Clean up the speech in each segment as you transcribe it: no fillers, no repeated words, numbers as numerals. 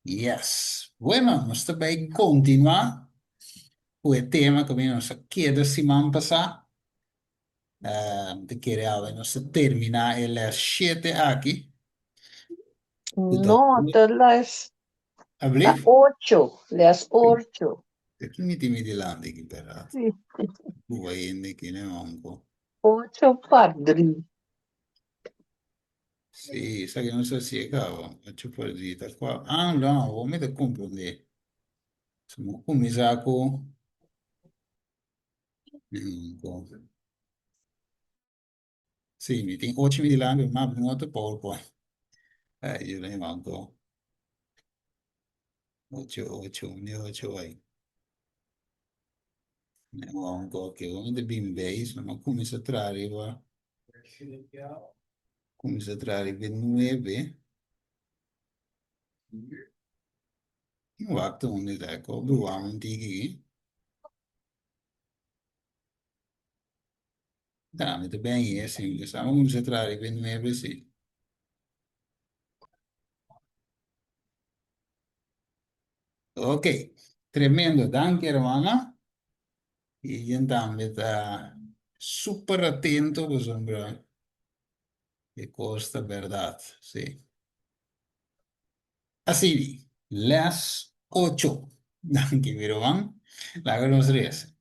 Yes. Bueno, nós também continuar com o tema que nós aqui da semana passada. De que nós terminar ele 7 aqui. Então, No, las abrir? 8, las 8. Aqui me tem me dilando aqui, pera. Sí, Vou ainda aqui, né, manco? 8 padri. Sì, sai che non so se è cavo, faccio partita qua. Ah, no, come te comprende? Insomma, come sacco, sì, mi tengo 8 minuti là, ma molto poco. Io ne manco 8, 8, ne 8, ne manco che uno dei bimbi, insomma, come si trarre, come si trarre 29, in fatto un ecco, due antichi, tramite ben, sì, siamo come si trarre 29, sì. Ok, tremendo, danke, Romana. Y andamos está súper atento, pues hombre, que costa verdad, sí. Así, las 8. Danke, Roman. La conocerías.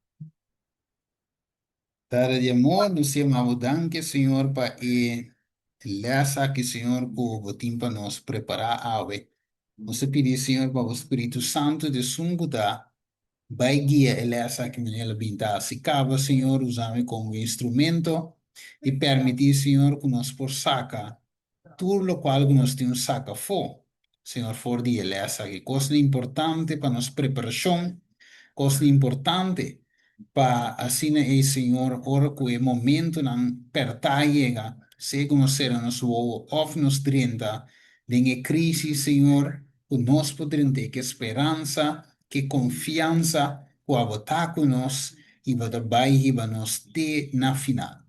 Tara de amor, nos llamamos danke, Señor, para las que Señor, como timpa nos prepara ave. Nos pide, Señor, para o Espírito Santo de sunguda. Vai guia ele essa que me binta se cava, Senhor, usame como instrumento e permitir, Senhor, que nós por saca tudo o qual que nós temos saca for. Senhor, for de ele essa que coisa importante para nossa preparação, coisa importante para assim é, Senhor, ora que o momento não pertaiga, se conhecer a nosso of nos 30, de crise, Senhor, que nós podemos ter que esperança, que confiança, que a votar conosco e vai dar e vai nos ter na final.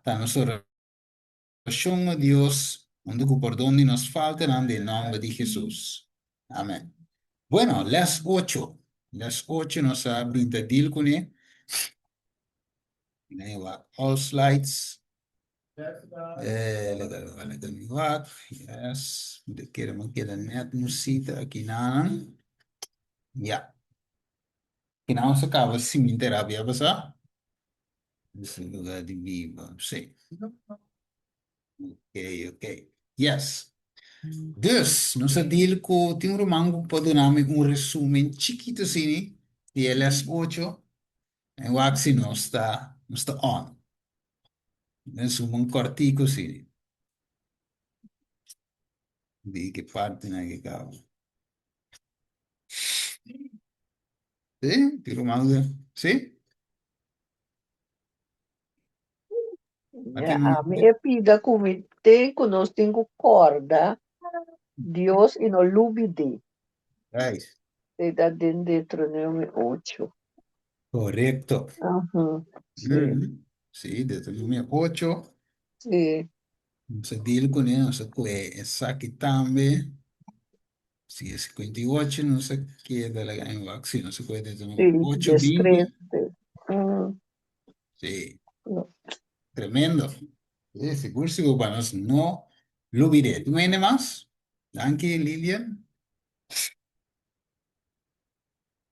Tá, nossa oração a Deus, onde o perdão nos falta, em nome de Jesus. Amém. Bueno, las 8. Las 8 nos abrimos deal con él. All slides. Let me walk. Yes. De queremos que net nu cita aqui na. Ja. Que não se acaba sim em terapia, passar. Esse lugar de viva. Sim. Ok, ok. Yes. Dus, nós deal com tem um romango pode dar um resumo chiquito assim de LS 8 e o axi não está on. Resumo um cortico assim. Di che parte ne che cavolo. Sì? Ti rimane? Sì? A che non... A minha vida comité conosco corda, Dios e no lubide. Está dentro de Deuteronômio 8. Corretto. Aham, sim, Mhm. Sì, Deuteronomio 8. sim. Se deal con él, no sé qué, esa que también, si es 58, no sé qué de la gran vaccina, no sé qué, Deuteronomio Sim, 8, 20. destreze. Sí, No. tremendo. Sí, seguro, seguro, para nos no lo diré. ¿Tú me más? Danke, Lilian.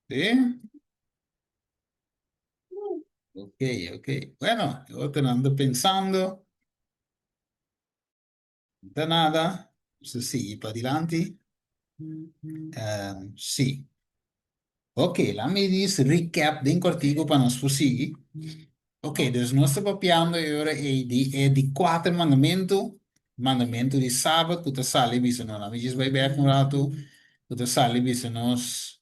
Sí. Ok, ok. Bueno, yo te ando pensando, da nada, se sì, para adelante. Sì. Ok, la me dice recap de cortico para nos prosseguir. Ok, dus nós estamos papiando agora é de quatro mandamentos. Mandamento de sábado, que tu sale, bisa não, a gente vai ver um rato, que tu sale, bisa nós,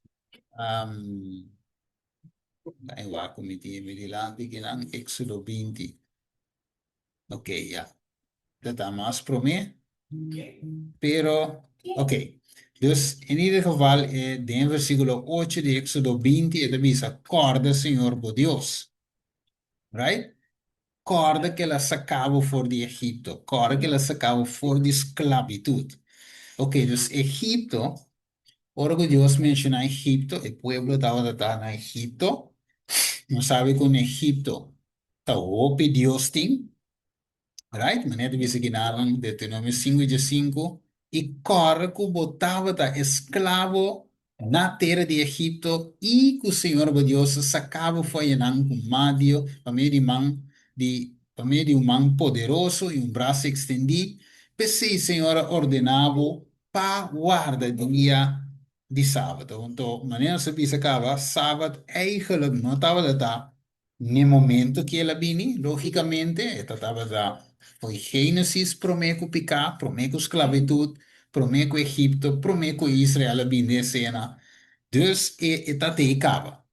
aí lá, comitia, me dilante, que não, Éxodo 20. Ok, já. Dat más para mí. Pero, ok. Dus in ieder geval, de versículo 8 de Éxodo 20, het dice, acorda, Señor, por Dios. Right? Acorda que la sacaba for de Egipto. Acorda que la sacaba for de esclavitud. Ok, dus Egipto Ahora que Dios menciona Egipto, el pueblo estaba en Egipto, no sabe con Egipto, está Dios ting, right? Meneer de vice ginalan, Deuteronomio 5:5, e corre que botava da escravo na terra de Egipto e que o Senhor Deus sacava foi em com madio, para meio de um mão poderoso e um braço estendido, pensei o Senhor ordenava para guarda dia de sábado. Então, maneira se bisacava, sábado eigenlijk não estava no momento que ela vini, logicamente, estava da foi Gênesis, promeco picar, promeco esclavitud, promeco Egipto, promeco Israel vindo cena. Dus está te acaba.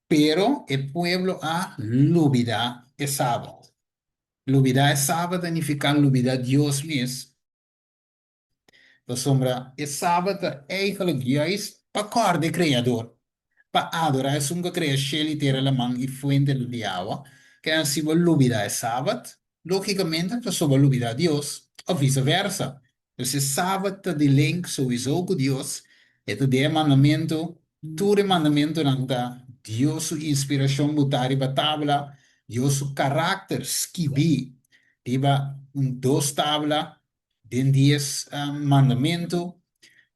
Pero el pueblo a lubida es sábado. Lubida es sábado significa lubida Dios mismo. De sombra is sábado eigenlijk juist para de Criador. Para adorar es un que crea sheliter la man y fuente de agua. Que han sido lubida es sábado. Logicamente, pues sobre lubida a Dios. O viceversa. Entonces, sábado de link sowieso con Dios. Este de mandamento. Tu de mandamento nanta. Dios su inspiración butari ba tabla. Dios su carácter skibi. Diba un dos tabla. Den 10 mandamento.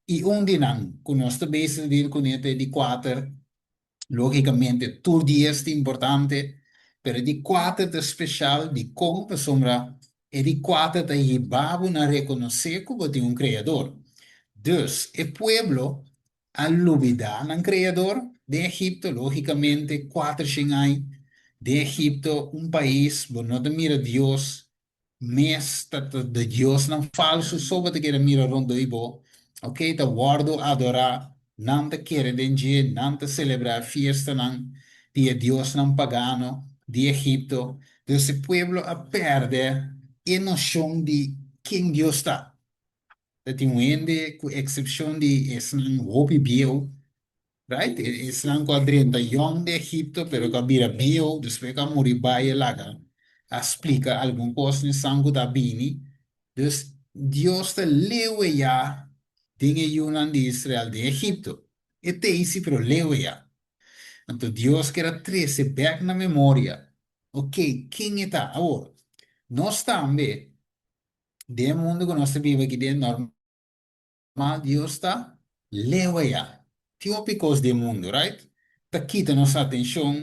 Y un dinan. Con nuestro base de con este de 4. Logicamente, tu dia é importante, pero di quatro de especial, di como sombra, e di quatro de llevaba a reconocer como de un creador. Dus, el pueblo, al olvidar al creador de Egipto, lógicamente, 400 años de Egipto, un país, donde no te mira Dios, mes de Dios não falso, só te quer mira rondo ibo, ok, te guardo adorar, não te quer dengue, não te celebrar fiesta, não, de Dios não pagano, de Egipto, de esse pueblo a perder a noção de quem Deus está. Dat die wende, com exceção de Islam, hopi bio, right? Islam com a 31 de Egipto, pero com a bira bio, depois que a moribaia laga, explica alguma coisa em sangue da bini. Dus Dios te lewe ya, dinge Yunan de Israel de Egipto. E te isi pero lewe ya. Então Deus quer trazer back na memória. Ok, quem está agora? Nós também, de mundo que nós vivemos aqui dentro, normal, Deus está lewe ya. Típicos do mundo, right? Tá quita nossa atenção,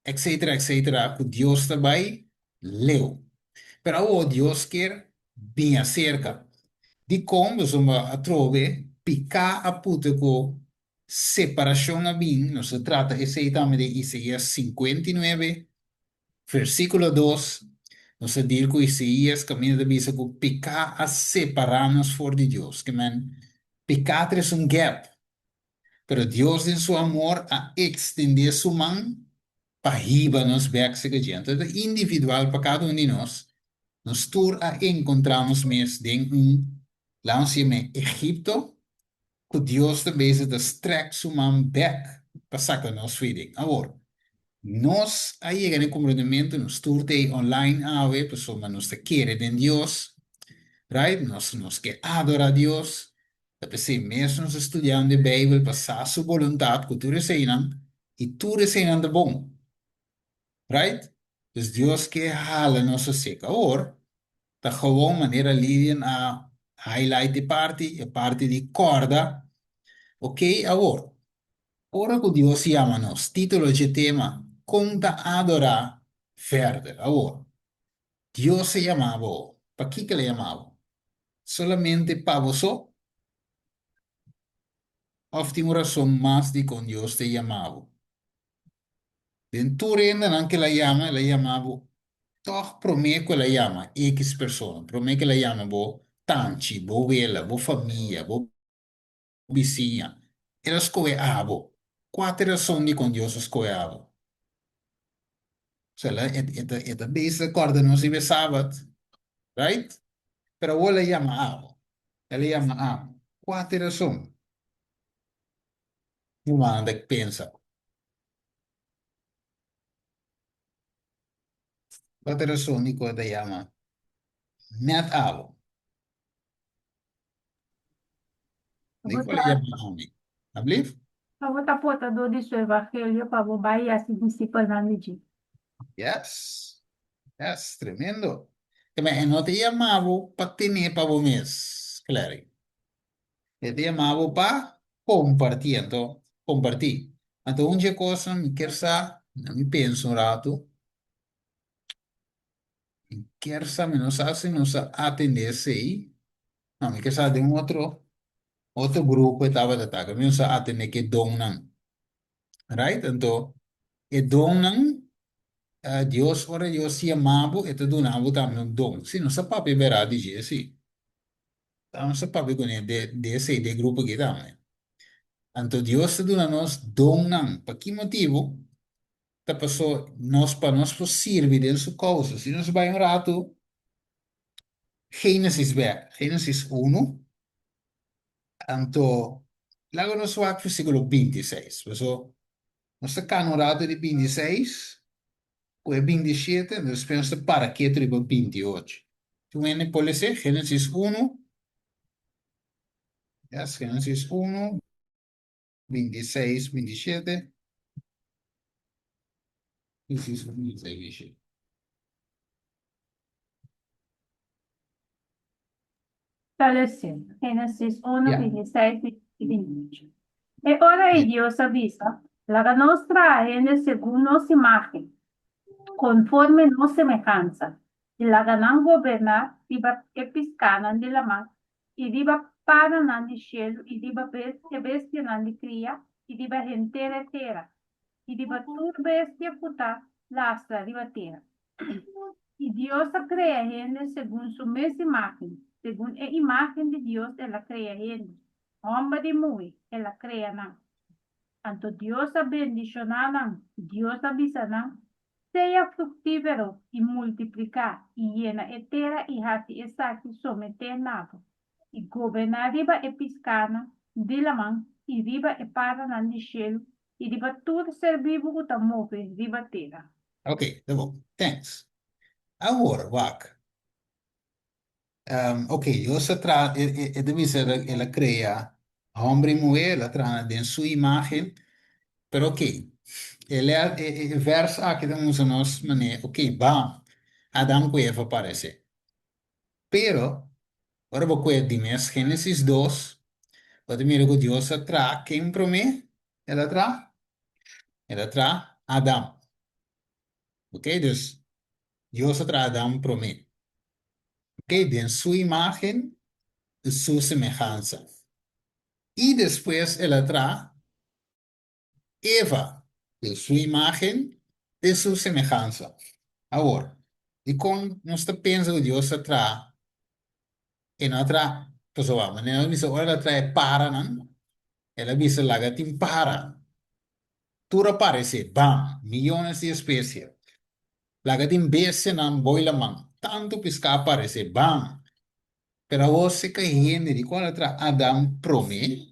etc, etc, que Deus está vai, leu. Pero agora Deus quer bem acerca. De como insomma, trove picar a puta com separação a bem, não se trata exatamente de Isaías 59, versículo 2, não se diz que Isaías caminha de bisa com picar a separar-nos for de Deus, que man, picar é um gap, pero Deus em seu amor a extender sua mão para riba nos becos que gente, é individual para cada um de nós, nos tur a encontrarmos mesmo em lá em Egipto, que Deus também se distrect sua mão back para sacar nos feeding. Agora, nós aí chegamos em comportamento, nos turte online a ver, pessoas nos te querem de Deus, right? Nos que adora a Deus, depois mesmo nos estudando a Bíblia, passar sua vontade, que tu receiam, e tu receiam de bom, right? Dus Deus que hala nossa seca. Agora, da gewoon maneira lidem a highlight de parte, a parte de corda, ok? Agora, ora que Deus chama-nos, título de tema, conta adorar verder. Agora, Deus se chamava, para que ele chamava? Solamente para você? Ou tem uma razão mais de quando Deus te chamava? Dentro ainda não que ela chamava, toch promete que ela chama X pessoa, promete que ela chama, bo, tanti, bo, vela, bo, família, bo, vizinha. Ela escolhe abo. Quatro razões de quando Deus escolhe abo. Ela é base acorda não se sábado, right? Pero ela chama abo. Ela chama abo. Quatro razões. Humana que pensa. Quatro razões de quando chama net abo. De qual chama abo? Alsjeblieft. Avota portador de seu evangelho para o Bahia se disciplinando de. Yes. Yes, tremendo. Também não te chamava para ter para o mês, claro. Eu te chamava para compartilhar, então, compartilhar. Então, onde coisa me quer saber, me penso um rato, quer saber, não sabe se não sabe atender sei, não, me quer saber de um outro grupo que estava de ataque, não sabe atender que donam, right? Então, e donam, Deus, ora Deus se chamava, e te donava também um dom. Se não sabe para beber dizer, sim. Então, se para beber desse de grupo que também. Então, Deus te dona nós dom não. Por que motivo? Tá passou nós para nós por servir de sua causa. Se nós vai um rato, Gênesis ver, Gênesis 1, então, logo nós vamos versículo 26. Passou, nós está no rato de 26, com 27, nós pensamos para que tribo 28. Tu vem pode ser Gênesis 1, yes, Gênesis 1, 26, 27, Gênesis 1, 26, 27. Estabelecendo. Gênesis 1, Yeah. 26 e 28. E ora Yeah. Deus avisa, la nostra gente segundo nossa imagem, conforme nossa semelhança, e la não governar, riba episcana de la mar, e riba para nan de cielo, e riba bestia nan de cria, e riba gentere terra, e riba tur bestia puta, lastra riba terra. Y Dios crea gente según su misma imagen. Según la imagen de Dios, Él la crea gente. Hombre y mujer, Él la crea. ¿No? Tanto Dios ha bendicionado, Dios avisa, ¿no? Sea fructífero y multiplicar y llena entera y hace exacto someter nada. Y gobernar riba episcana de la man y riba e para nan de cielo y riba todo ser vivo que move riba terra. Ok, tá bom. Thanks. Agora, vaca. Ok, você tra deve ser, ela cria homem e mulher, ela traz em sua imagem, pero ok, ele é verso aqui temos nós, mané, ok, bom, Adão e Eva aparece, pero, agora vou com Dimes, Gênesis 2, pode mirar que Deus traz quem para mim, ela traz Adão, ok, dus, Deus traz Adão para mim, ok, em sua imagem, sua semelhança. E depois ela traz Eva, de sua imagem, de sua semelhança. Agora, e quando nós pensamos que Deus traz, e não traz, pessoal, mas não diz, ela traz para, não? Ela diz, lá, tem para. Tudo aparece, bam, milhões de espécies. Lá, tem beijo, não, boila, man. Tanto pescar aparece, bam. Pero você que gente, de quando ela traz Adão promete,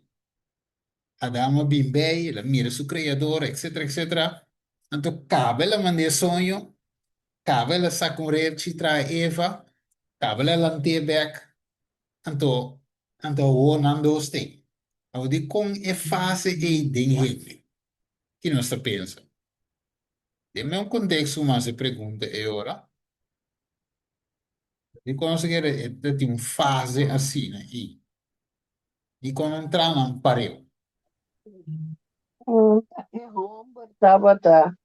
Adama Bimbey, la mira su creador, etcétera, etcétera. Então, cabe la mande sonho, cabe la sacurir chitra Eva, cabe la lantebek, então o nando tem. Eu digo com é fácil e dinheiro. Que nós pensa? Dê-me um contexto, mas a pergunta é ora. E conseguir ter uma fase assim, né? E quando entrar não pareu. E hombre estaba ta,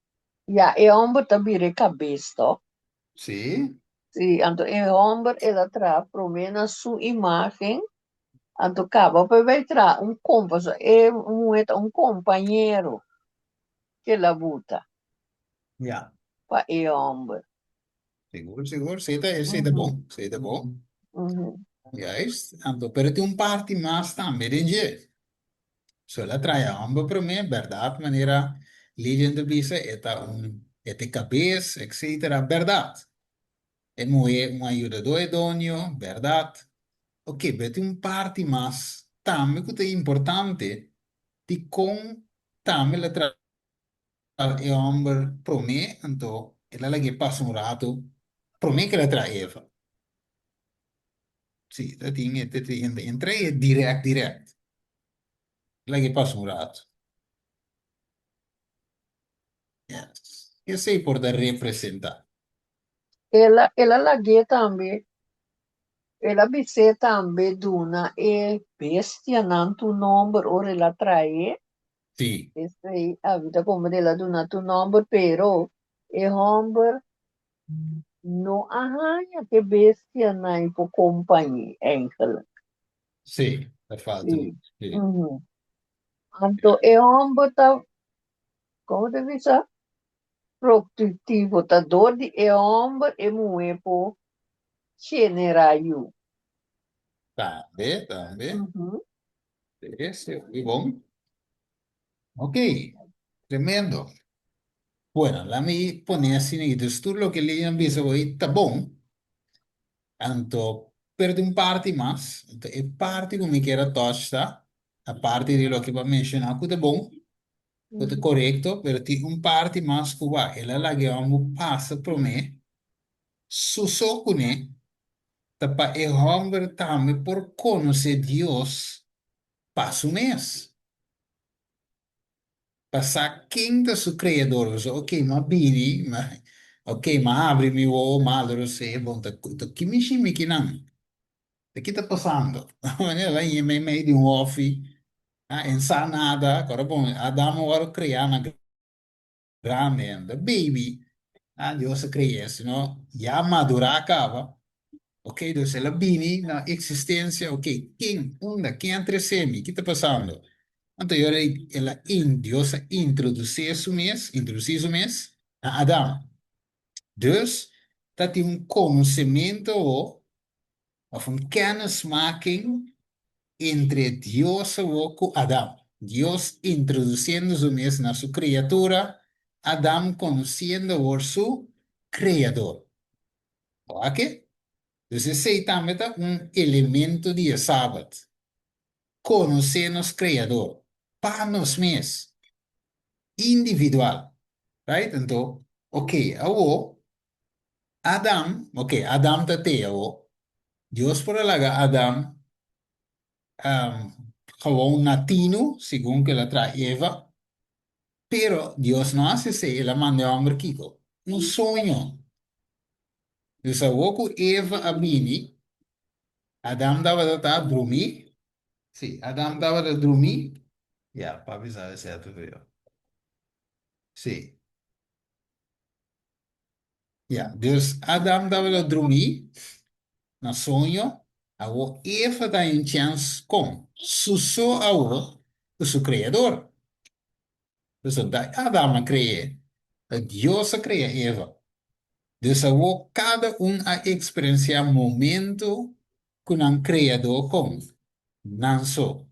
ya, e hombre tabire cabeça. Sim? Sí, anto e hombre era tra promena su imagen, anto cabo poi vai tra un compasso e un companheiro que la buta Ja. pa e hombre. Seguro, seguro. Sei tá Uhum, bom. Sei tá bom. uhum. Juist, então, pero tem um parte mais também de jeito. Se ela trai a homem para mim, verdade, maneira, legenda bisa, é de cabeça, etc. Verdade. É mulher, uma ajudador idôneo, verdade. Ok, mas tem um parte mais também que é importante de como também ela trai a homem para mim, então, ela que passa um rato, para mim que ela trai Eva. Sim, dat ding, entrei direct, direct. La que pasa un rato. Yes. Que sei por da representar. ela lagueta também, ela biceta também duna e bestia não tu nombre ora ela trae, Sì, esse aí, a vida como dela duna tu nombre, pero e hombre no arranha que bestia não por companhia, Angela. sì, ha fatto. Sim. Sì. Uhum. Então, e hombre tá, como deve ser? Produtivo, tá dor de e hombre e mulher por generar. Tambe, tambe. Uhum. Sì, sì, muy bon. Ok, tremendo. Bueno, la mi pone así, entonces tú lo que le han visto hoy está bon, tanto per un parti más, e parti come che era tosta, a parte di lo che va a menzionare, che è bon, che è Uhum. corretto, per ti un parti más che va, e la laghiamo passa per me, su so cune, tapa e hombre también por conocer Dios, passo mês. Passar quem da su creador, so, ok, ma bini, ma, ok, ma aprimi o madre, se, bom, che mi scimmi che non, e che sta passando? Vai in me di un offi, in sa nada, ora, bom, Adamo ora crea una grande, baby, Dios crea, no, ya madura acaba, ok, dus la bini, na existência, ok, quem, onda, quem entre semi, que está passando? Então, ela Deus introduzir o mês a Adão. Dus, dat hij een conhecimento of een kennismaking entre Deus e Adão. Deus introduzindo o mês na sua criatura, Adão conhecendo o seu criador. Ok? Dus, esse aí também é um elemento de sábado. Conhecer nosso criador. Para nós mesmos. Individual. Right? Então, ok, Adam tateo, Deus por alaga Adam, gewoon natino, según que la trae Eva, pero Dios no hace se, la manda a hombre kiko. Un sueño. Dus a woku Eva abini, Adam dava da dormir, sim, Adam dava da dormir, ja, para avisar, é certo, viu? Sim, ja, dus Adam dava da dormir, na sonho, awo Eva dá em chance com susso awo o seu criador. Dus da Adam crie, Deus cria Eva. Dus awo cada a experienciar momento com um criador com. Não só.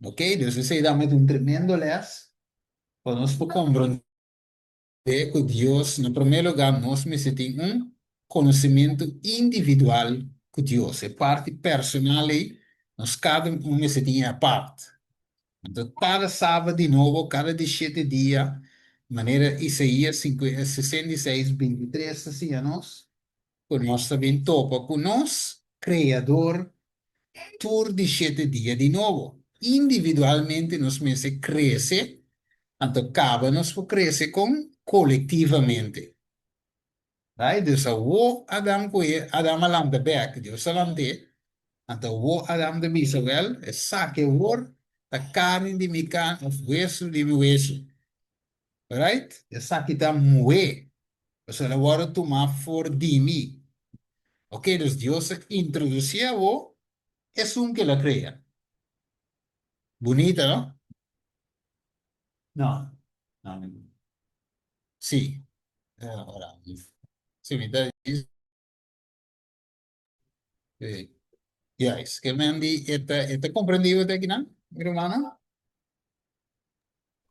Ok? Dus isso aí dá um tremendo les. Para nós compreender que Deus, no primeiro lugar, nós necessitamos conhecimento individual com Deus. É parte personal aí, nós cada necessitamos a parte. Então, cada sábado de novo, cada 17 dias, de maneira Isaías 66, 23, assim, a nós, que nós também topa com nós, Criador, por 17 dias de novo. Individualmente, nós mesmos cresce, então, cabe nos por crescer com coletivamente. Right? Dus wo Adam kwe Adam alam de bek, Dios alam de, anta wo Adam de Misabel, é saque wor, a carne de mi carne, of hueso de mi hueso. Right? É saque da moe. O sea, la word tomar for de mí. Ok, dus Dios introducía wo, es un que la crea. Bonita, ¿no? No. No, no. Sí. Ahora, sí, me está ya, es que me han dicho, ¿está comprendido de aquí, no? Mi hermana?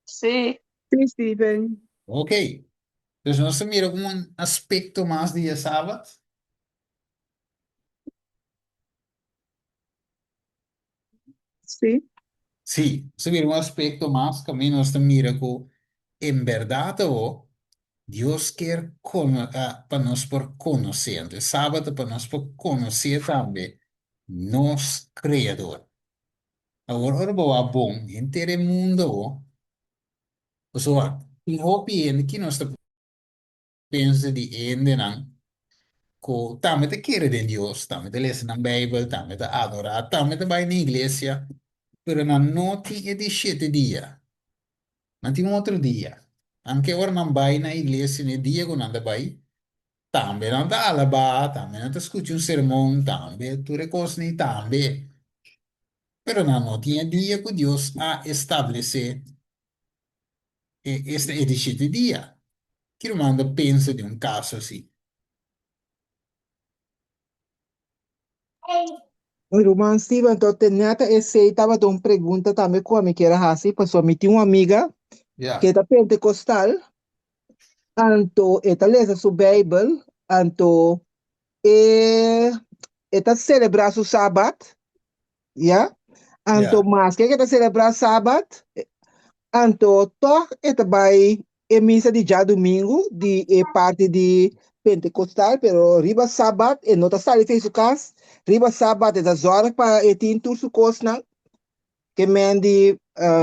Sim. Sim, Steven. Ok. Dus no se mira como un aspecto más de sábado. Sim. Sí, se mira un aspecto más que a mí no se mira como en verdad o Dios quiere para nos por conocer. Entonces, sábado para nos por conocer también nos creador. Agora boa bom, inteiro mundo, o so, in hopi en que nós pensa de ende não, ko tame te querer de Deus, tame te lesa na Bible, tame te adorar, tame te vai na igreja, pero na noti e di sete dia, não tem outro dia. Anche ora não vai na igreja, ne dia que não vai, tambe não tá alaba, tambe não te escuta um sermão, tambe tu recosni, tambe, pero na noti e dia que Deus a estabelecer este e di sete dia. Que manda pensa de um caso assim. Irmão Steven, então, tenho esse, estava dando uma pergunta também com a minha que era assim, pessoal, me tinha uma amiga que Ja, é pentecostal, anto, ela lê sua Bíblia, anto, e, ela celebra o sábado, ja, anto, ja, mas que ela celebra o sábado, anto, toch, ela vai em missa de já domingo, de parte de pentecostal, pero riba sábado, e não está saindo fez o caso, riba sábado, é das horas para e tem tudo coisa, que me di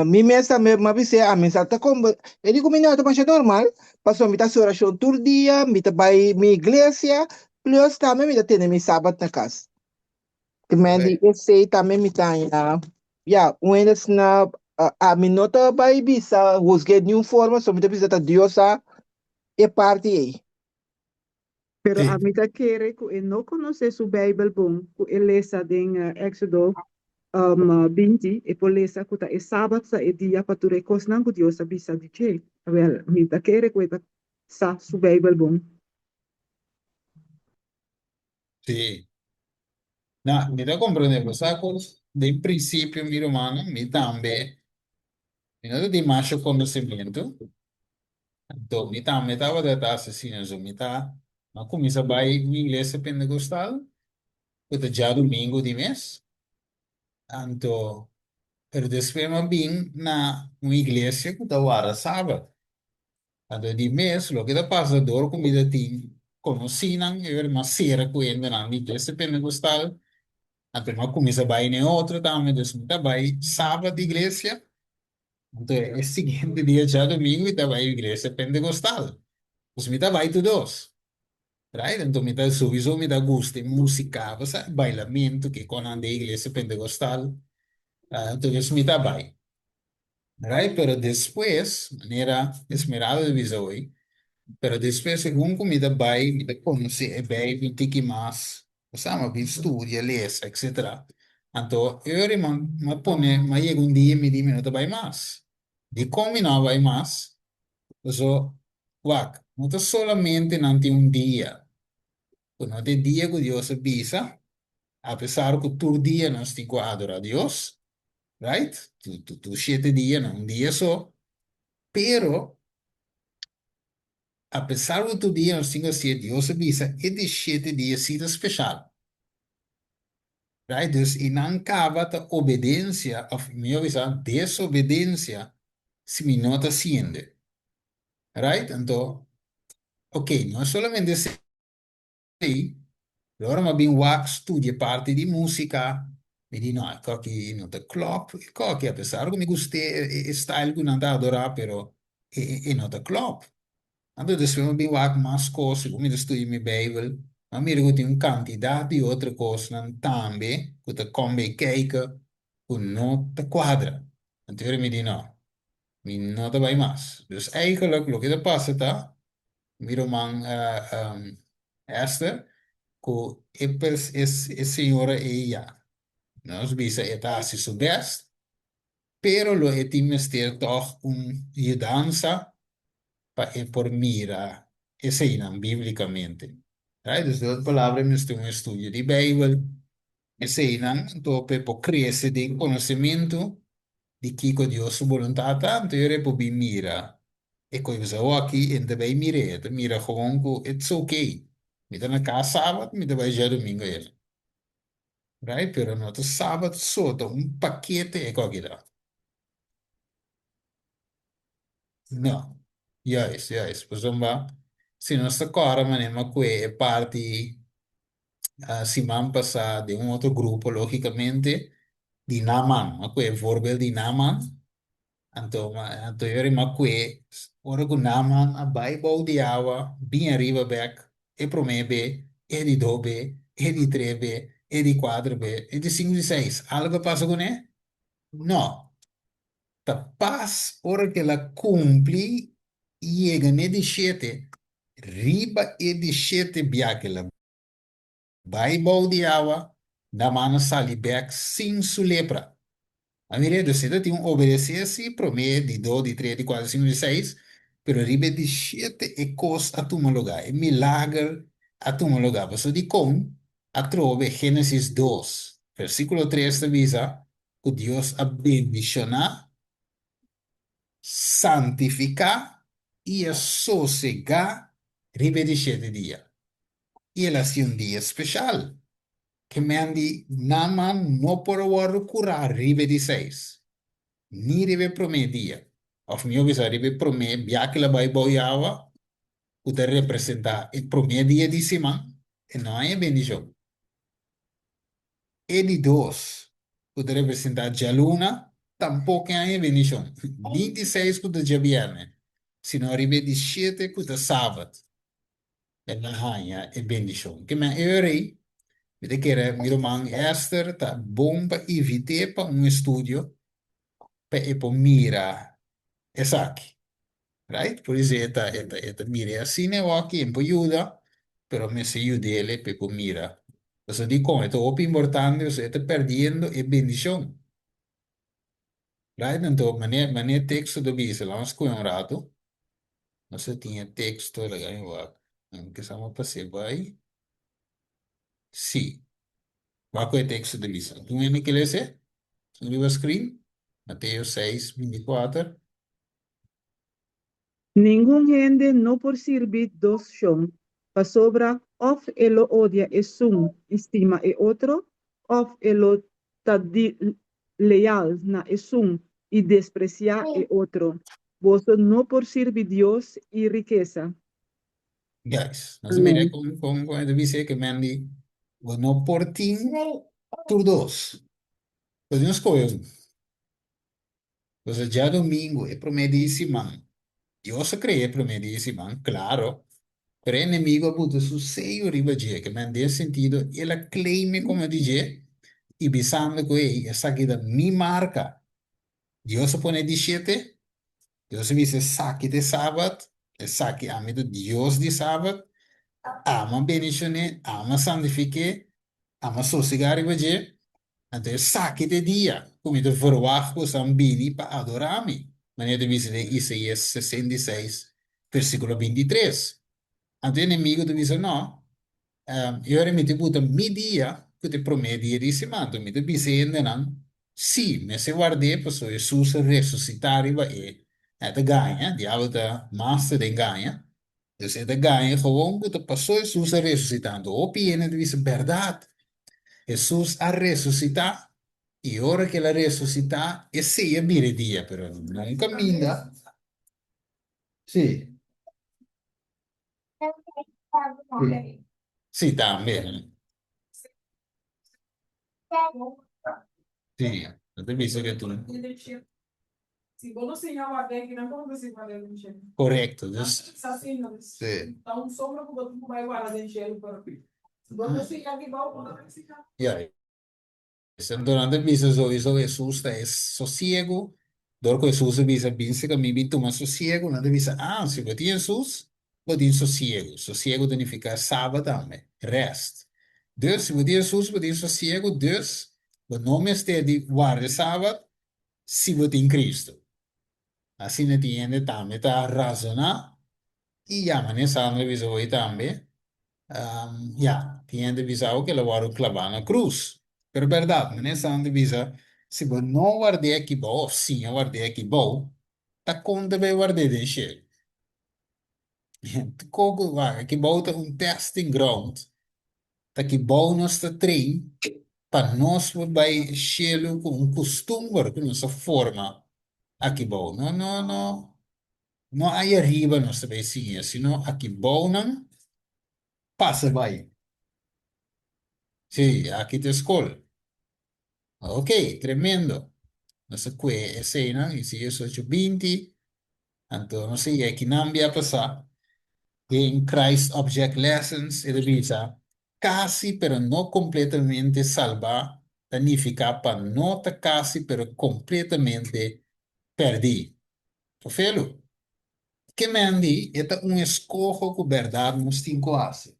mi mesa me bise a mi salta como e digo mi nata mas normal passo mi ta oração todo dia mi ta vai mi igreja plus também mi ta tene mi sábado na casa que me di correto. esse também mi ta ya uenes na a mi nota vai bisa rusgue de uma forma so mi ta bisa ta diosa e parte aí. Pero a Sim, mí te quiere que no conoce su Bible bom, que ele está em Éxodo 20, e por lesa que é sábado sa e dia para tu recostar que Deus sabia dizer. A ver, a mí te quiere que sa su Bible bom. sim. Não, me dá compreender, sacos? De princípio, mi romano, mi também, mi nota di macho conhecimento, então, mi também estava de estar assistindo, mi tá, mas começa a vai em igreja pentecostal, que já domingo de mês, então, pero depois eu vim na uma igreja que estava sábado. Então, de mês, lo que está passando, comida tem, conheciam, eu era uma cera com ele na igreja pentecostal. Então, uma começa a vai em outro também, então, tá vai sábado de igreja. Então, é seguinte dia, já domingo, e tá vai igreja pentecostal. Os me tá vai todos. Right? Então, me tá subindo, me dá gosto de música, você, bailamento, que quando anda igreja pentecostal. Então, isso me tá vai. Right? Pero depois, maneira esmerada de visão, pero depois, según comida vai, me dá conhecer, vai, me tem que mais, sabe, me estudia, lesa, etc. Então, eu me pone, mas chega um dia e me diz, não vai mais. De como não vai mais, so, wak, não é solamente não tem um dia, não tem dia que Deus avisa, apesar que todo dia nós temos que adorar a Deus, right? Tu 7 dias, não um dia só, pero, apesar de todo dia nós temos que ser Deus avisa, é de 7 dias sido especial, right? Dus in acaba a obediência, of melhor visão, desobediência, se me não está sendo, right? Então, ok, não é solamente assim, allora ma bin wax studia parte di musica, mi di no, ecco che non te club, ecco che a pesar che mi gusta e style che non da adorare però e non te club. Allora adesso bin wax mas cose, come da studio mi Bible, ma mi ricordo un quantità di altre cose non tambe, che te come cake, che non te quadra. Anteriore mi di no, mi non te vai mas. Dus eigenlijk, lo che te passa ta, mi roman Esther, que é senhora ella. Nós bisa eta se soubesse, pero lo é temos ter toch mudança para por mira, esse não biblicamente. Right? Dus dat palavra me estou um estudo de Bíblia, esse não, então para crescer de conhecimento de que com Deus sua vontade, tanto eu para mira. E coisa aqui, ainda bem mira gewoon, it's okay. Me dá na casa sábado, me dá vai já domingo ele. Right? Pero no te sábado sotto un paquete e cogita. No. Yes, yes. Pues zomba, se non sta ancora, ma ne ma qui è parti si man passa di un altro gruppo, logicamente, di Naman. Ma que voorbeeld di Naman. Anto yori ma que ora ku Naman a Bible di awa bien arriba back e promebe e di dobe e di trebe e di quadrebe e di cinco di seis. Algo passa con e? No. Ta paz ora que la cumpli llega ne di siete riba e di siete biake la Bible di awa da mana sali back sin su lepra. A mire, você tem um obedecer se promete de 2, de 3, de 4, de 5, de 6, pero ribe de 7 e cos a tu lugar. É milagre a tu lugar. Você de com a trove Gênesis 2, versículo 3 te avisa que Deus a bendicionar, santificar e a sossegar ribe de 7 dias. E ele assim um dia especial. Que mandi naman no por curar ribe de 6. Ni deve promedia. Of mio bisa deve prome biak la bai boiava, uta representa e promedia di sima, e não é bendição. E di dos, uta representa jaluna, tampouco é bendição. 26 kuta jabiane, sino arrive di 7 kuta sabat. E na hanya e bendição. Que me eurei, vede che era mi romang Esther, ta bomba e vite pa un studio, pe e po mira, esaki. Right? Por isso, mire assim, né? Aqui, em ajuda, pero me se ayude, peco mira. Você diz como, é o importante, você está perdendo é bendição. Right? Então, maneira texto do bisa, lá nós com um rato, você tinha texto, lá, que estamos passando, vai? Sim. Vai com o texto do bisa. Tu me que ler? Sobre o screen? Mateus 6, 24. Ningún gente no por servir dos son, pa sobra of elo odia es un, estima e otro, of elo tadi leal na es un, y desprecia e otro. Vos no por servir Dios y riqueza. Guys, nós mira Amén. com a bisa que mandi, não por ti, por dois. Pues unas cosas. Pues ya domingo é promedíssima. Eu se cree promedíssima, claro. Pero el enemigo puto su sello riba je, que me dê sentido, ela claime como DJ, e bisando com ele, essa aqui da mi marca. Deus se põe 17, Deus se diz saque de sábado, saque a mim do Deus de sábado, ama bendicionar, ama santificar, ama sossegar riba je, então saque de dia, como de verwacht was ambili para adorar-me. Maneira de dizer Isaías 66, versículo 23. Então o inimigo diz, não, eu me puta media que te promedia di manto mi te bisende nan sì me se guardi posso Jesus resuscitare va te ganha diabo te master de ganha dus te ganha gewoon que te passou Jesus ressuscitando o piene de vis verdade Jesus a ressuscitar e ora que ela ressuscitar e se é bire dia pero não caminha sì sì também sì non te visto che tu Se você não vai ver que não como você vai ver encher. corretto just Assim não. sì Então sobra que você vai guardar encher para o se você já que vai para ficar. ja. Durante el viso sowieso Jesús es sosiego. Dorco Jesús visa pinse que mi bintu más sosiego. Nada visa, si vos tienes Jesús, vos tienes sosiego. Sosiego significa sábado también. Rest. Dus, si vos tienes Jesús, vos tienes sosiego. Dus, vos no me esté de guarde sábado, si vos tienes Cristo. Así ne tiene también, está razonar. Y ya, mané sabe viso hoy también. Ja, tiene visado que lo van a clavar na cruz. Pero verdade, né? São divisa, se você não guardar aqui bom, sim, eu guardei aqui bom, tá com deve guardar de encher. Como vai, aqui bom tá um testing ground, tá aqui bom nós tá trein, para nós vai encher com um costume, com nossa forma, aqui bom, não aí arriba nós vai sim, senão aqui bom não, passa vai. Sim, aqui tem escola. Ok, tremendo. Nessa que é cena, e se eu sou 20, então não sei, é que não vai passar. Em Christ Object Lessons, ele diz, casi, pero no completamente salvar, significa para no ta casi, pero completamente perdi. Ofelo, que me andi, é um escojo com verdade nos cinco hace.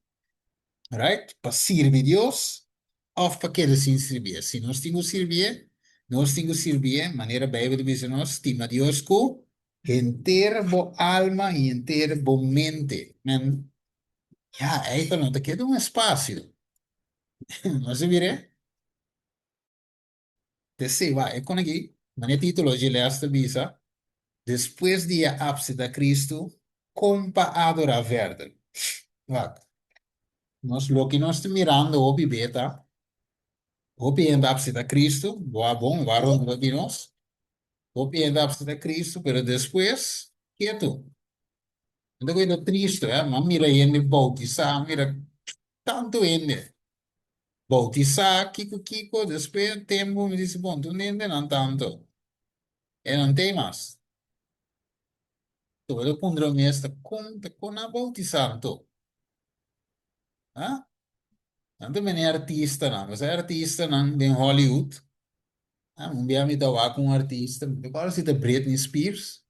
Right? Para servir Deus, ou para querer se servir. Se nós temos servir, nós temos servir, maneira Bíblia diz, nós estima Deus com inteira bo alma e inteira bo mente. Man, ja, aí não te queda um espaço. Não se vire? Te sei, vai, é com aqui. Maneira título de esta visa, depois de a ápice da Cristo, compa adorar verde. Vai. Nós, lo que nós estamos mirando, o bebeta, Hopi ápice da Cristo, boa bom, varão de nós. Hopi ápice da Cristo, pero depois, quieto. Então, coisa triste, mas mira ele bautizar, mira tanto ele. Bautizar, kiko, depois tempo, me disse, bom, tu nem não tanto. E não tem mais. Tu vai pôr a esta conta com a bautizar, tu. Ah? Não é artista, não. Mas é artista, não, em Hollywood. Um dia me dava com um artista, agora se te Britney Spears.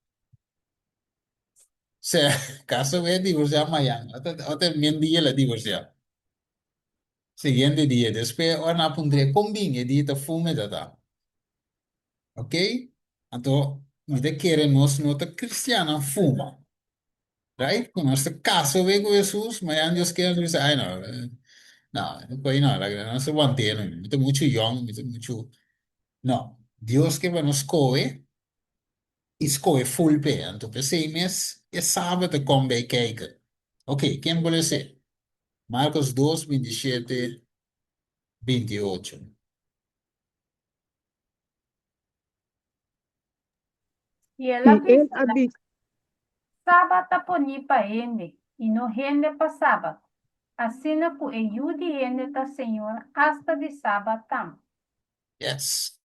Se caso ve divorciar mañana, até meu dia la divorciar. Siguiente dia, después ona pondré combine e dita fume data. Ok? Então, me de querer nós nota cristiana fuma. Right? Com nosso caso ve com Jesus, mas Deus quer dizer, ai não, não, depois não, não se mantém, muito muito young, muito não. Deus que vai nos escolhe full pay. Então, pensei mês, é sábado com bem cake. Ok, quem pode ser? Marcos 2, 27, 28. Y él Y él avisa ha la dicho, sábata poni pa ende, y no rende pa sábado. Así no ku ayudi ende ta Señor hasta de sábado tam. Yes.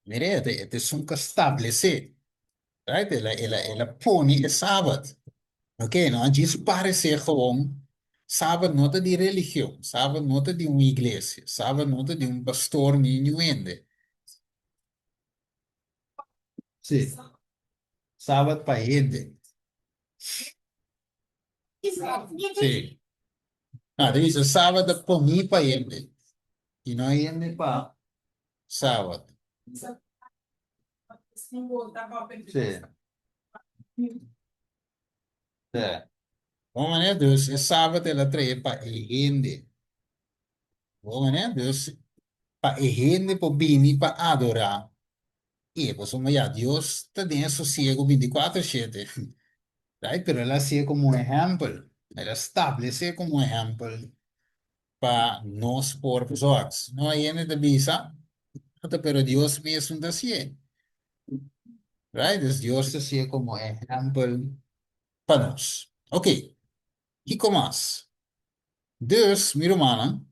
Mire, het is un establecer. Right? Ela pone é sábado. Ok, não diz parecer gewoon. Sábado não é de religião. Sábado não é de uma igreja. Sábado não é de um pastor nem ninguém. Sim. Sábado para ele. Sim. Ah, diz sábado para mim para ele. E não é ele para sábado. Sim. É. Bom, né, Deus, é sábado ela traz para ele. Bom, né, Deus, para ele para vir para adorar. E, pues, ya, Dios te tiene sosiego 24/7. Right? Pero él hacía como un ejemplo. Él establece como un ejemplo para nos por pessoas. No hay en el visa, pero Dios mesmo decía. Right? Entonces, Dios decía como ejemplo para nós. Ok. E com mais? Deus, minha irmã,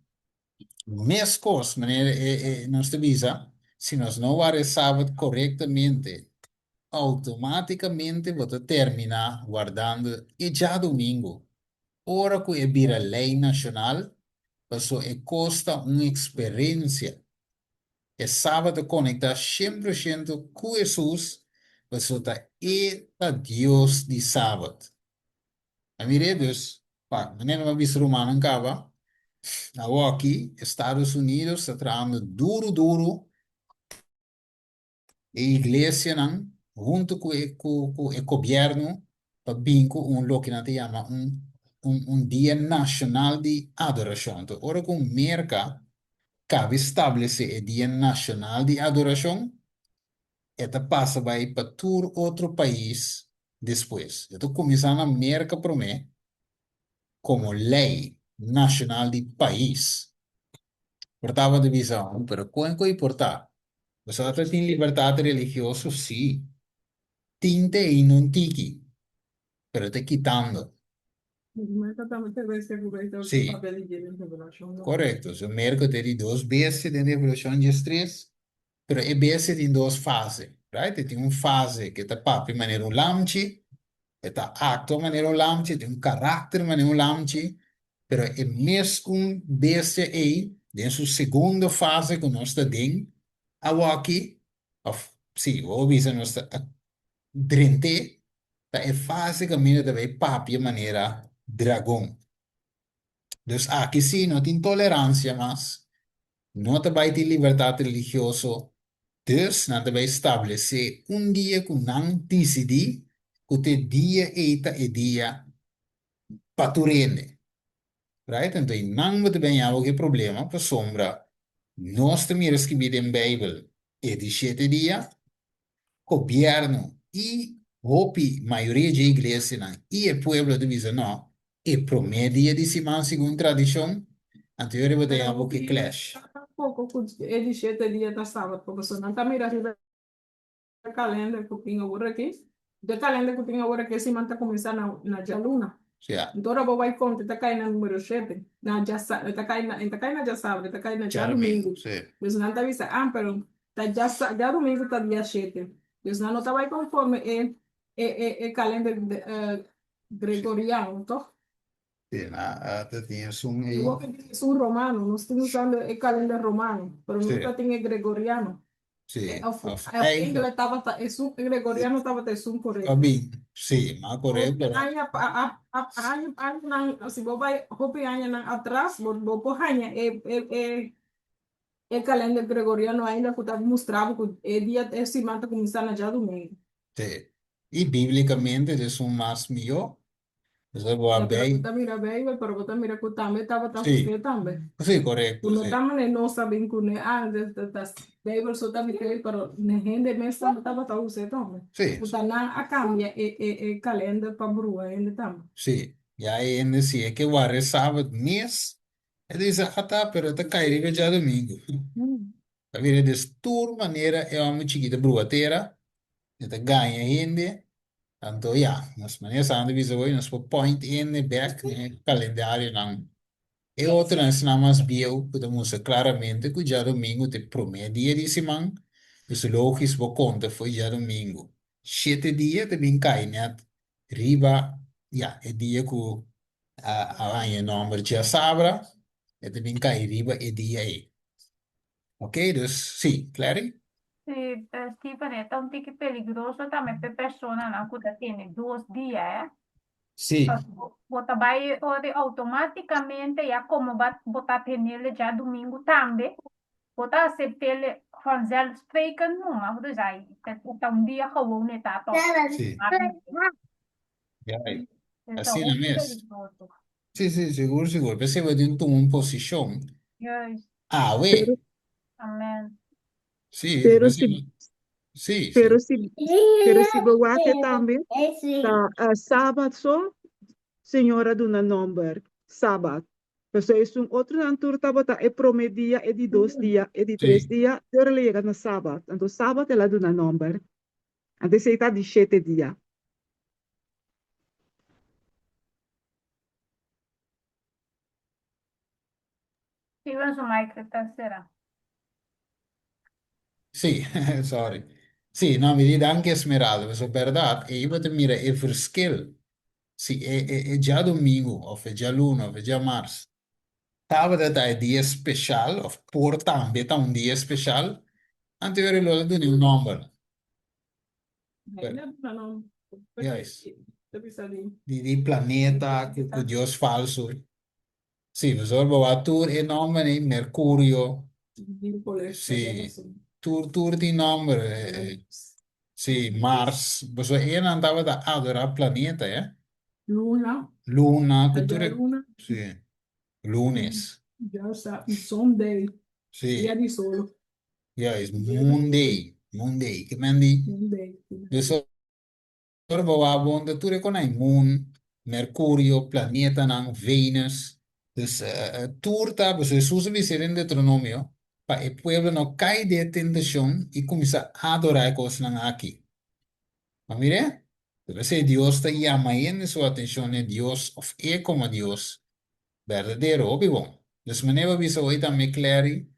minhas coisas, maneira, nós te visa, se nós não rezávamos corretamente, automaticamente você termina guardando e já domingo. Ora que é vira lei nacional, isso é costa uma experiência. É sábado conectar 100% com Jesus, isso tá e a Deus de sábado. A mire Deus, pá, maneira uma vez romana em cava, aqui, Estados Unidos, está trabalhando duro, duro, e a igreja, não, junto com o governo, para vir com lo que nós chama um dia nacional de adoração. Então, ora com merca, cabe estabelecer o dia nacional de adoração, e passa vai para todo outro país depois. Então, começando a merca para mim, como lei nacional de país. Portava divisão, pero quanto importar? Você tem liberdade religiosa, sim. Tinte e não tique, pero te quitando. Mas também vai ser o Sim. papel de revelação. Correcto. So, merco tem duas beses de evolução de estresse, pero é bese tem duas fases, right? Tem uma fase que tá papi maneira um lamchi, e tá acto maneira um lamchi, tem um caráter maneira um lamchi, pero é mesmo um bese aí, dentro da segunda fase que nós está dentro, a waki, of, sim, o bisa nós está drente, tá é fase que mina também papi maneira dragão. Dus aqui sim, não tem tolerância, mas não te vai ter liberdade religiosa. Dus, não te vai estabelecer um dia que não decidi que te dia eita e dia paturene. Right? Então, não vai ter bem algo problema para sombra. Nós também escrever em Bíblia e de 7 dias, governo e hopi maioria de igreja não, e o povo de dizer não, e promedia de semana segundo tradição, anterior vai ter algo que clash. Pouco ele chega dia da sábado, porque você não tá mirando a calenda que tem agora aqui. De calenda que tem agora aqui, se manta começar na dia luna. Yeah. Então, agora vai conta, tá caindo no número 7, na dia tá caindo na dia sábado, tá caindo na dia domingo. Sim. Mas não tá vista, pero tá dia domingo tá dia 7. Mas não tá vai conforme é calenda gregoriano, então. Sim, tinha um Igual que es un romano, no estoy usando el calendario romano, pero Sí. nunca tiene gregoriano. sim. El inglés estaba, es un gregoriano estaba es un correcto. Bem, sim, mas correto. Si vos vais hopi año atrás, vos por año el calendario gregoriano ainda que está mostrado que el día de semana começar já domingo. Sim. E biblicamente, eles são mais melhor. Você vai Pero bem. você mira bem, pero você mira que também estava Sim. você também. Sim, correto. Uno Sim. tamane no saben que das Bible so también que pero ne gente mesa no estaba todo usted también. Sim, Uta na a cambia calendar para brua ainda tam. sim. E aí, ainda assim, é que o ar é sábado, mês. Ele diz, ah, tá, pero tá caindo já domingo. A vida de toda maneira é uma chiquita bruateira. Ele ganha ainda. Tanto, ja, nós manhã sande visou, nós por point in the back, né, calendário não. E outro nós não mais viu, podemos claramente que já domingo te primeiro dia de semana, isso lógico, vou conta foi já domingo. 7 dias também cai, né? Riba, ja, é dia que a número já sabra, e também cai riba é dia aí. Ok, dus, sim, claro? Sí, Stephen, está un tique peligroso también para personas ¿no? que tiene 2 días, ¿eh? Sim, Bota vai automaticamente, ya como va botar tenerle ya domingo también, bota aceptarle vanzelfsprekend noemen, dus hij, het een dia gewoon net dat toch. sim, ja, Het is assim ook é mesmo. perigoso. Sim, sim, seguro, seguro. Você vai ter uma posição. Juist, Ah, Pero, ué. amen. Sim, pero você... si, Sim, pero sim. si, pero si bewake también, sábado so, senhora do number, sábado. Mas é um outro natur tabata é promedia é de 2 dias, é de 3 dias, eu liga na sábado. Então sábado ela do number. Então você está de 7 dias. Steven, su micro será. Sim, sorry. Sim, não, me diz anche esmerado, mas é verdade. E você mira, é verschil. Sim, é já domingo, ou é já luna, ou é já março. Sábado é dia especial, ou por também tá um dia especial. Anterior ele deu um número. Ainda não. Yes. Tapi sali. De planeta, que Deus falso. Sim, você vai a tour é nome, Mercúrio. Sim, tour de nome. Sim, Mars. Você ainda andava a adorar planeta, é? Luna, Luna, allá cultura. Luna, Sim, lunes. ya está, Sunday, día Sim, de solo, yes, Monday. Monday. Que mandi? Sunday. Você vai a bonda, tu reconhece Moon, Mercúrio, planeta, não, Venus. Dus, turta, você usa visser em Deuteronômio, para o povo não cair de tentação e começar a adorar coisas aqui. Mas mire? Debe ser Dios te llama en su atención en Dios of como Dios verdadero, obvio. Dus meneer we wisten ooit aan McLaren,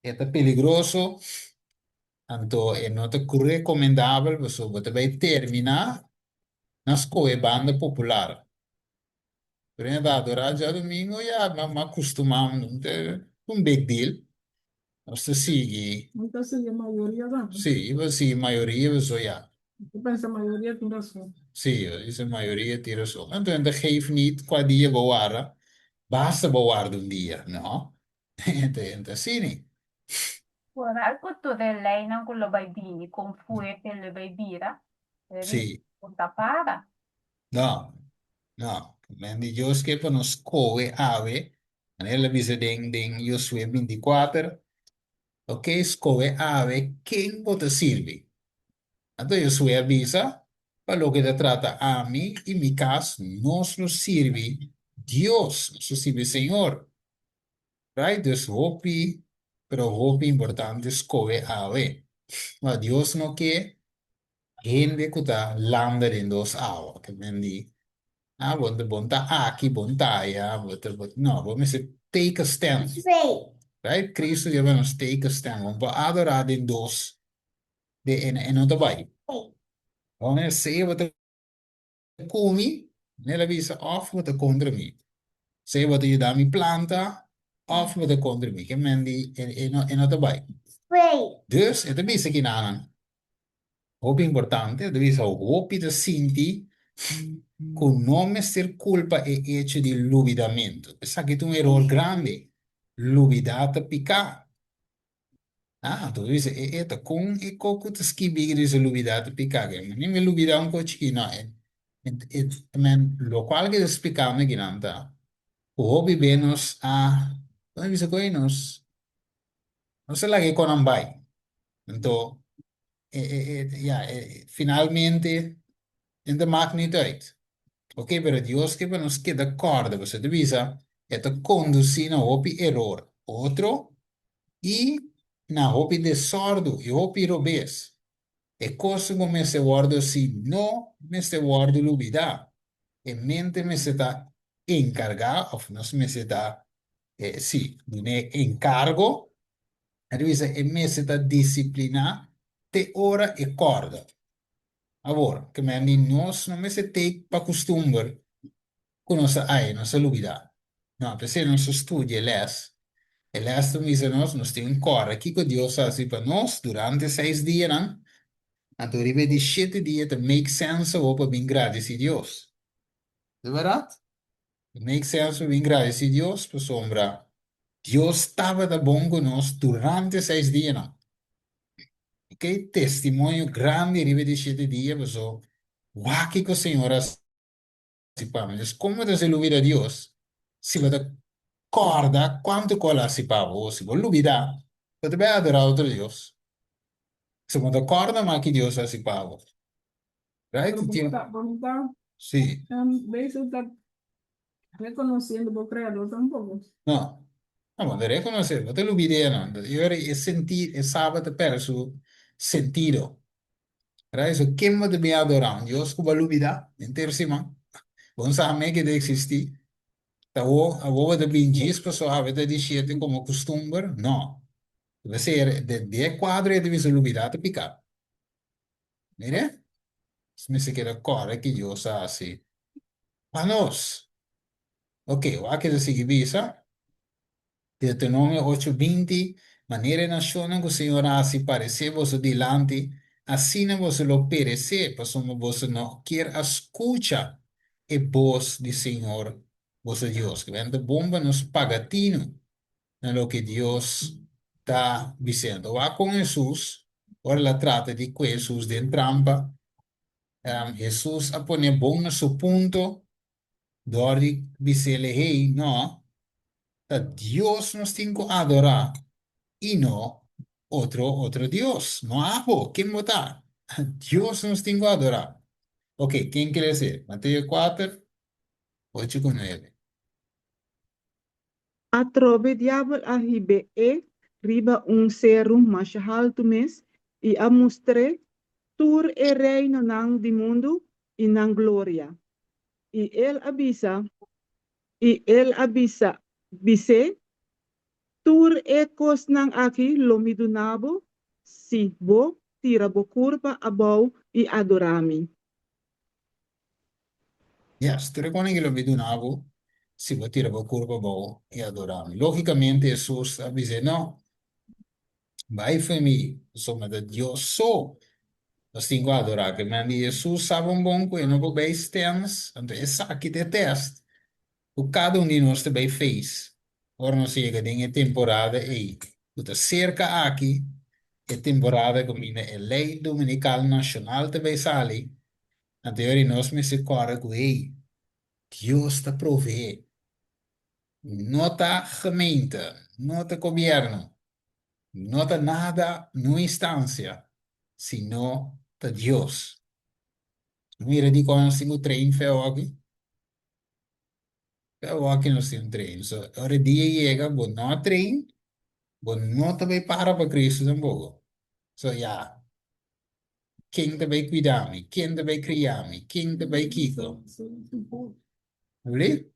het is peligroso, tanto è not recomendabile, so potrebbe terminare una scuola banda popolare. Per esempio, Raja Domingo, ja, ma costumam, un big deal. Als te zie, Entonces, la mayoría van. sì, sì, maioria, so ja. Yo pienso la mayoría tiene razón. Sì, is een maioria tira zo. En toen dat geeft niet qua die bewaren, basta bewaren een dia, no? En zie niet. Por algo tu de lei não con lo vai bini, con fuete le vai bira, Sì, con tapara. no, no. Men die Jos que para nos coe ave, en el avisa ding Josué 24, ok, scoe ave, quem bota sirve. Entonces Josué avisa, para lo que te trata a mí y mi caso, nos sirve Dios, nos sirve Señor. Right? Dus hopi, pero hopi importante scoe ave. Maar Dios no que gente kuta landa in dos awa. Que men die, want bonta aki, bonta ya, no, we müssen take a stand. Right? Cristo lleva nos take a stand. Want we adorar in dos, de en no daarbij. Wanneer ze wat er komi, nella visa of wat er contra me. Se wat je daarmee planta, of wat er contra me. Que men die en no daarbij. Dus, het is een aan. Hoop importante, deve ser hoop de sinti con nome ser culpa e hecho di lubidamento. Pensa che tu un error grande. Lubidata pica. Ah, tu dici, eta con e coco te schibi di lubidata pica. Ma non mi lubida un po' no. Men, lo qual che spiegame che nanta. Hobi benos a, come dice coi nos, non se la che con ambai. Entonces, ja, finalmente, en de maakt niet uit. Oké, pero Dios que nos queda acorde, você divisa, esto conduce na hopi error. Outro, e na hopi de sordo, e hopi robes. E cosa come se guardo si no me se guardo lubida. E mente me se está encargado, of no me se está, sì, non è encargo, e divisa, e me se está disciplina, te ora e corda. Agora, que me andi nós não me se tem para costume com nossa ai, nossa lubida. Não, porque nós estudia e les também se nós temos um cor aqui que Deus faz assim para nós durante 6 dias, não? Então, arriba de 7 dias to make sense of para bem graças a Deus. De verdade? Make sense of bem graças a Deus, por sombra. Deus estava da bom com nós durante 6 dias, não? Ok? Testemunho grande arriba de 7 dias, por so, uau, que o Senhor participarmos. Como se olvida Dios, si va a corda quanto cola si pava, o si vuole olvidare, potrebbe adorare otro Dios. Se va a corda, ma che Dios si pava. Right? Pero bonita, Sì. ¿veis? Está reconociendo por creador tampoco. No. No, ma devi riconoscere, ma te lo vedi, no? Io ero sentire, e sabato perso sentito. Right? So, chi mi deve adorare? Dios come l'ubida, intersima. Non sa a me che deve esistere. A de bingis, pessoal, a de discete como costume, não. Deve ser de quadro e deve ser luvidade picar. Mire? Se me se quer corre que eu sa assim. Para nós. Ok, o que se seguir visa. Deuteronômio 8:20, maneira naciona que o Senhor assim parecer vos dilante, assim vos lo perecer, pois vos não quer escuta e voz do Senhor, vosso Deus, que vem de bomba nos pagatino. En lo que Dios está diciendo. Va con Jesús, ahora la trata de que Jesús de trampa. Jesús a poner bon su punto, dori dice hey, no, that Dios nos tiene que adorar y no otro Dios. No hago, ¿quién votar? Dios nos tiene que adorar. Ok, ¿quién quiere decir? Mateo 4, 8-9. A trove diabo a ribe riba un serum mashahal tumes e a mostre tur e reino nang di mundo y nan gloria. Y él avisa, dice, tur ekos nang aki lomidunabo, si bo, tira bo curva abou y adorami. Yes, tu recuerdas que lo vi donavo, si va a tirar por curva boa e adorarmi. Logicamente, Jesus avisa, no, vai for mim, insomma, da Dio so, nós temos que adorar, que mas Jesus sabe um bom coisa, não vou bem stems, então é saque de teste. O cada um de nós também fez. Ora, não chega em temporada e o cerca aqui, é temporada como é lei dominical nacional também sali. Então, nós me se corre com ei, Deus está provee. Nota gemeente, nota governo, nota nada, no instancia, sino de Dios. Mira di quando siamo train feo aqui nós temos train. So, ora dia chega, bom não train, bom não também para Cristo também. So, ja, quem também cuidar-me, quem também criar-me, quem também kiko. Really?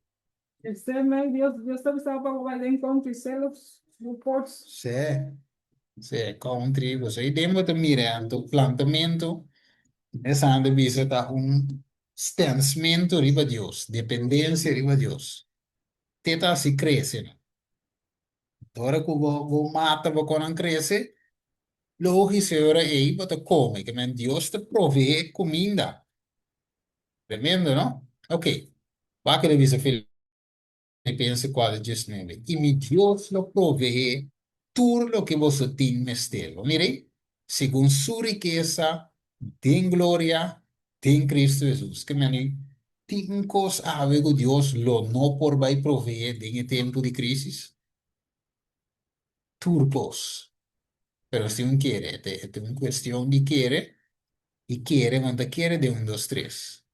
Este mes Dios te estaba para guardar en country sales reports. Sim, sim, country, você demo te mira, do plantamento. Essa anda visa tá stancamento riba Deus, dependência riba Deus. Teta se cresce, né? Ora que o mata quando cresce, logo se ora aí bota come, que men Deus te provee comida. Tremendo, não? Ok. Vai que visa Filipenses 4:19. E mi Deus lo provee tudo lo que você tem mestel. Mire, segundo sua riqueza, tem glória, tem Cristo Jesus. Que men tem coisa a ver com Deus lo não por vai proveer em tempo de crise. Turbos. Pero si uno quiere, es una cuestión de quiere, y quiere, cuando quiere, de un, dos, tres.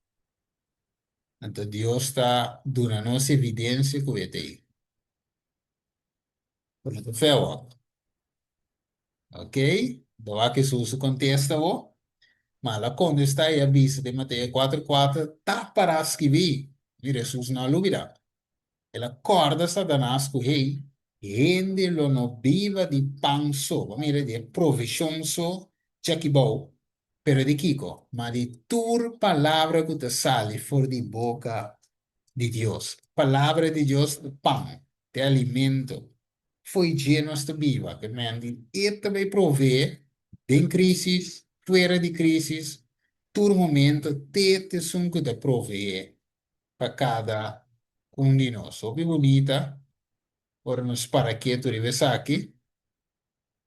Entonces Dios está dando evidencia que vete ahí. Por lo feo, ok? Doa que Jesús contesta, vos, mas la cuando está ahí avisa de Mateo 4:4, está para escribir. Mira, Jesús no lo dirá. Él acorda Satanás que, hey, gente lo no viva de pan solo, mira, de provisión solo, chequibou. Pero di Kiko, ma di tur palabra que te sale fuera de boca de Dios. Palabra de Dios, de pan, de alimento. Foi lleno esta viva, que men di ete vai provee, den crisis, fuera de crisis, tur momento, te sun que te provee para cada um de nós. Ouvi bonita, ora nos paraquetos de aqui,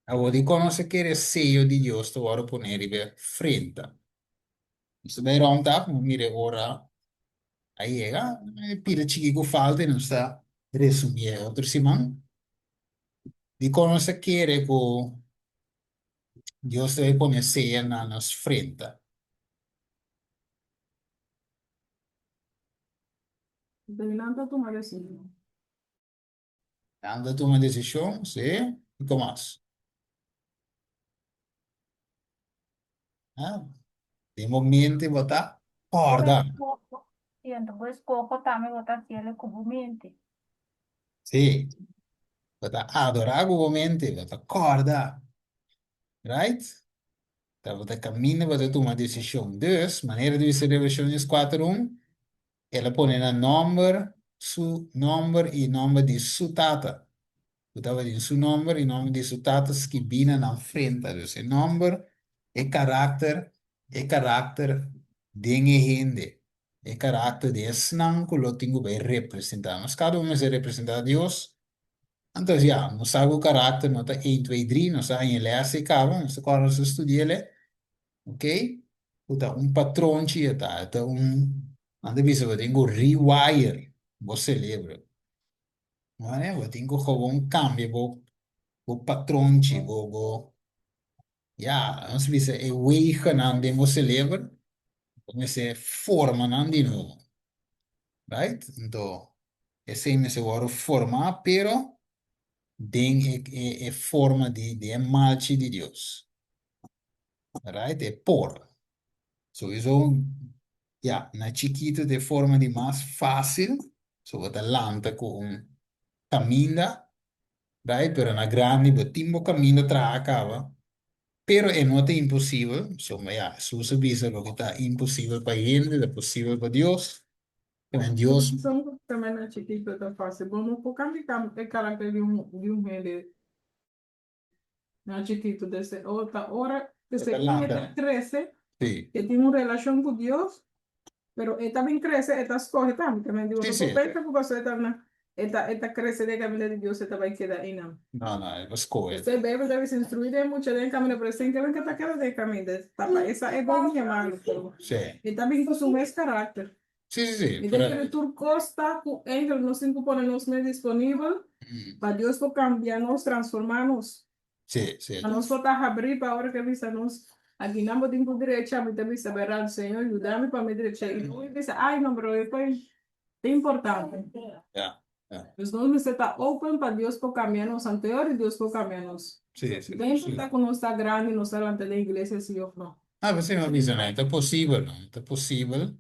a vou de conocer que é sello de Deus, tu ora poner frente. Isso bem round up, mire ora, aí chega, pira chiquico falta e não está resumir outro simão. De conocer que é que Deus vai poner sello na nos frente. Adelanta tu decisión. Anda uma decisão, sim, e como mais? Ah, de momento, botar, corda. Y entonces cojo también otra cielo comumente. Sim, botar adorar o momento, botar corda. Right? Dat we cammina wat tu uma decisão. Dus, maneira de você revisões 4:1, ela põe na number, su number e nome de su tata. Tu tava de su number e nome de su tata que bina na frente. Dus, number é caráter de gente. É caráter de snang que lo tenho bem representar. Mas cada um se representa a Deus. Então, já, não sabe o caráter, nota 1, 2, 3, não sabe em ler se cava, não sabe qual é o estudo, ok? Então, patrão tá, então, anda bisa, eu tenho rewire, você lembra, não é? Eu tenho que cambio, o patrão, já, não se bisa, é weiga, não tem você lembra, comecei forma, não de novo, right? Então, esse aí me se vai formar, pero, tem é forma de imagem de Deus, right? É por. So, isso ja, na chiquito de forma de más fácil, so wat lanta con caminda, right? Pero na grande, botimbo caminda tra acaba. Pero no es imposible, so, ja, Jesús avisa lo que está imposible para gente, es posible para Dios. En Dios, São também na chiquita tá fácil. Vamos por cambiar o caráter de um rende na chiquito desse outra hora que se lanta, cresce, sí, que tem uma relação com Deus, pero esta também cresce, esta escorre também digo, sí, no sí. papel que você tá na esta cresce de caminho de Deus, esta vai quedar aí não. No, no, es escoger. Você deve se instruir de mucho de caminho presente, que está quedando de caminho, essa é bom minha mano, Sí, e também com o mesmo caráter. sí, sí, sí, E pero, daí tu costa, entre nos cinco por nos meio disponível, para Deus for cambiar, nos transformarnos. sí, sí, A nós botar abrir para a hora que visa nos aqui não podemos direita, mas também saber o Senhor ajudar-me para me direita. E não dizer, ai, não, bro, foi importante. ya, ya, Mas nós você está open para Deus por caminhos anterior e Deus por caminhos. sí, sí, Bem, sí. está com nossa grande, nossa delante da igreja, se eu não. Ah, pues sí, me dicen, es posible, ¿no? Es posible,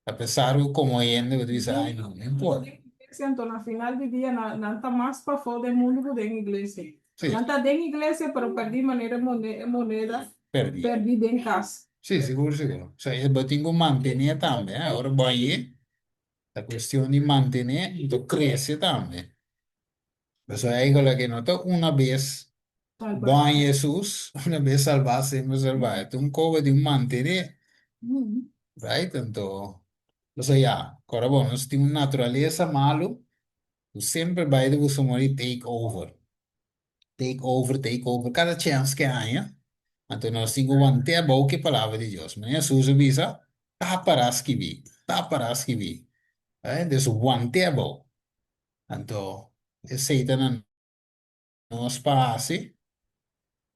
a pesar de como yendo, pues dice, ay, no, no importa. Então, na final do dia, não está mais para fora do mundo que tem igreja. Sí, Não está dentro da igreja, pero perdi maneira moneda, perdí. perdi dentro casa. Sí, seguro, seguro. O sea, yo tengo que mantener también, ¿eh? Ahora voy a ir, la cuestión de mantener, entonces crece también. O sea, hay la que nota una vez, va en Jesús, una vez salvar, siempre salvar. Esto es un cobre de un mantener, right? Entonces, o sea, ya, ahora bueno, si tiene una naturaleza malo, tú siempre vas a buscar take over. Take over, take over, cada chance que haya. Entonces, nós temos que manter a boca e a palavra de Deus. Mas Jesus avisa, tá para escrever, tá para escrever. Então, manter a boca. Então, Satan não nos passe.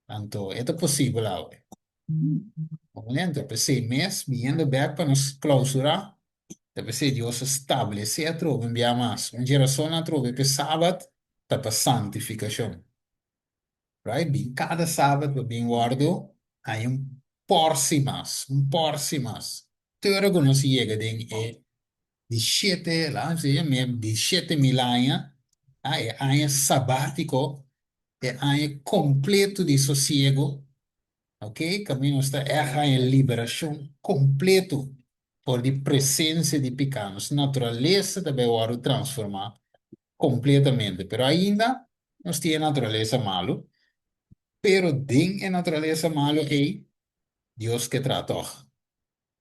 Então, é possível agora. Então, pensei mesmo, vindo back para nos clausurar, deve ser Deus estabelecer a trova, enviar mais. Uma geração a trova, que sábado, tá para santificação. Right? Bem, cada sábado, bem guardo, hay un porci más. Teora que no se llega de 17, lá, se me 17.000 anos, é ano sabático, é ano completo de sossego, ok? Caminho está, é ano liberação completo por de presença de pecados. Natureza também vai transformar completamente, pero ainda nós temos natureza malo, pero din en naturaleza malo é Dios que trató.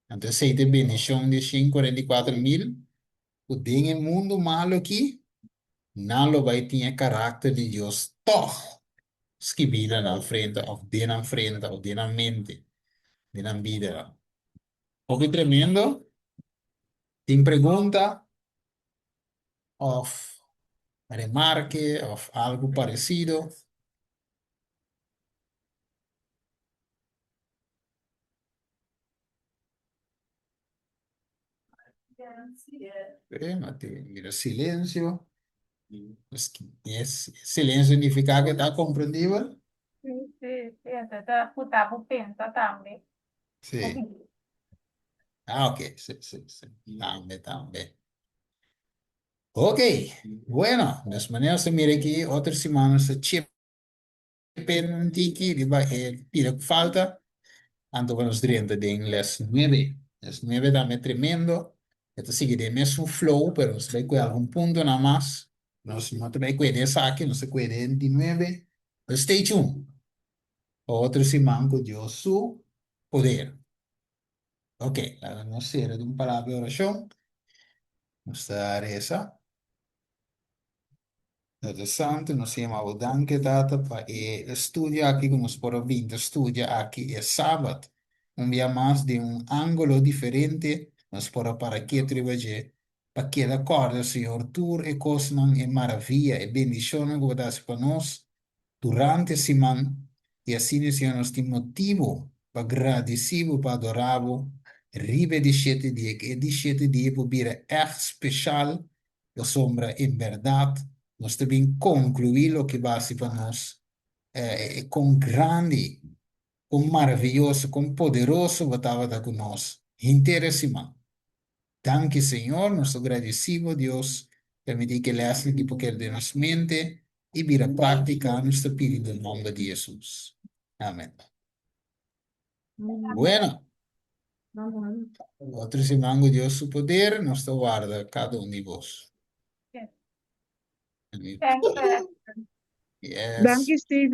Entonces, se te bendición de 144.000, o din en mundo malo aqui, não lo vai ter caráter de Dios. Toch, que vida na frente, of den frente, of den mente, den vida. O que tremendo, tem pergunta, of remarque, of algo parecido. Mira, silencio. Silencio significa que está comprendido. Sí, sí, sí, entonces escuchamos pensa también. Sí. Ah, ok. Sí, sí, sí. También, también. Ok. Bueno, de esta manera se mira aquí otra semana se chip penantiki di ba pila que falta. Anto vamos 30 de les 9. Les 9 también tremendo. Esto sigue de mesmo flow, pero se ve que algún punto nada más. No se no te ve que de saque, no se puede 29. But stay tuned. Outro se manco Dios su poder. Ok, la no serie de un palabra de oración. Vamos a dar esa. Dat is santo, nós temos danke data para estudia aqui, como nós podemos vir, estudia aqui é sábado. Dia mais de ângulo diferente, nós podemos para aqui trabalhar, para que da corda, Senhor, tu e coisas é maravilha, é bendição que dá para nós durante a semana, e assim, Senhor, nós temos motivo para agradecer, para adorar, ribe de 7 dias, que de 7 dias, para vir echt especial, a sombra em verdade, nós também concluir o que vai ser para nós com grande, com maravilhoso, com poderoso, estava da conosco. Interessante. Dank je, Señor, nos agradecemos, Dios. Permitir que leas el equipo que de nuestra mente y vira práctica a nuestro espíritu en el nombre de Jesús. Amén. Bueno, otro semango Dios su poder nos guarda cada uno de vos. Yes. Amén. Thanks, Pastor. Yes. Dank je, Steven.